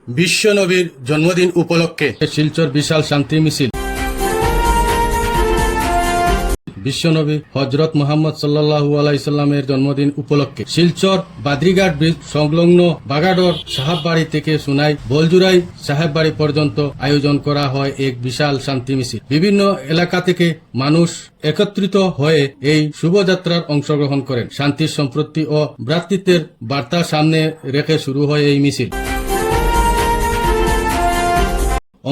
বিশ্বনবীর জন্মদিন উপলক্ষে শিলচর বিশাল শান্তি মিছিল। বিশ্বনবী হযরত মুহাম্মদ সাল্লাল্লাহু আলাইহি সাল্লামের জন্মদিন উপলক্ষে শিলচর বাদ্রিঘাট ব্রিজ সংলগ্ন বাগাডর সাহেববাড়ি থেকে সুনাই বলজুরাই সাহেববাড়ি পর্যন্ত আয়োজন করা হয় এক বিশাল শান্তি মিছিল। বিভিন্ন এলাকা থেকে মানুষ একত্রিত হয়ে এই শুভযাত্রার অংশগ্রহণ করেন। শান্তির, সম্প্রীতি ও ভ্রাতৃত্বের বার্তা সামনে রেখে শুরু হয় এই মিছিল।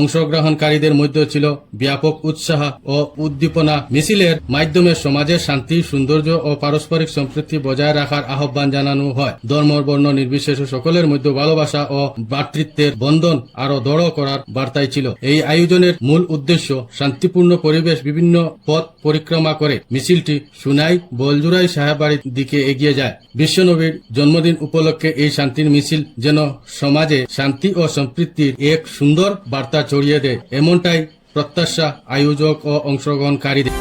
অংশগ্রহণকারীদের মধ্যে ছিল ব্যাপক উৎসাহ ও উদ্দীপনা। মিছিলের মাধ্যমে সমাজের শান্তি, সৌন্দর্য ও পারস্পরিক সম্প্রীতি বজায় রাখার আহ্বান জানানো হয়। ধর্ম, বর্ণ নির্বিশেষে সকলের মধ্যে ভালোবাসা ও ভ্রাতৃত্বের বন্ধন আরো দৃঢ় করার বার্তাই ছিল। এই আয়োজনের মূল উদ্দেশ্য শান্তিপূর্ণ পরিবেশ। বিভিন্ন পথ পরিক্রমা করে মিছিলটি সুনাই বলজুরাই সাহেববাড়ির দিকে এগিয়ে যায়। বিশ্বনবীর জন্মদিন উপলক্ষে এই শান্তির মিছিল যেন সমাজে শান্তি ও সম্প্রীতির এক সুন্দর বার্তা ছড়িয়ে দেয়, এমনটাই প্রত্যাশা আয়োজক ও অংশগ্রহণকারীদের।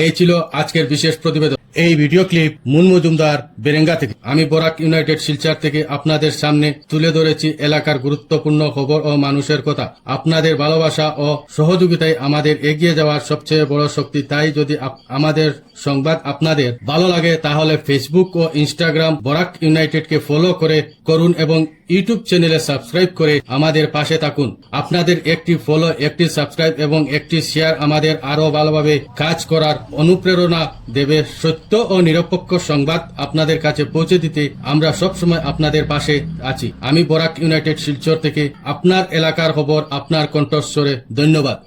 এই ছিল আজকের বিশেষ প্রতিবেদন। এই video clip moon Majumdar Berenga থেকে। আমি বরাক ইউনাইটেড শিলচর থেকে আপনাদের সামনে তুলে ধরেছি এলাকার গুরুত্বপূর্ণ খবর ও মানুষের কথা। আপনাদের ভালোবাসা ও সহযোগিতায় আমাদের এগিয়ে যাওয়ার সবচেয়ে বড় শক্তি। তাই যদি আমাদের সংবাদ আপনাদের ভালো লাগে তাহলে ফেসবুক ও ইনস্টাগ্রাম বরাক ইউনাইটেডকে ফলো করুন এবং ইউটিউব চ্যানেলে সাবস্ক্রাইব করে আমাদের পাশে থাকুন। আপনাদের একটি ফলো, একটি সাবস্ক্রাইব এবং একটি শেয়ার আমাদের আরো ভালোভাবে কাজ করার অনুপ্রেরণা দেবে। সত্য ও নিরপেক্ষ সংবাদ আপনাদের কাছে পৌঁছে দিতে আমরা সবসময় আপনাদের পাশে আছি। আমি বরাক ইউনাইটেড শিলচর থেকে আপনার এলাকার খবর আপনার কণ্ঠস্বরে। ধন্যবাদ।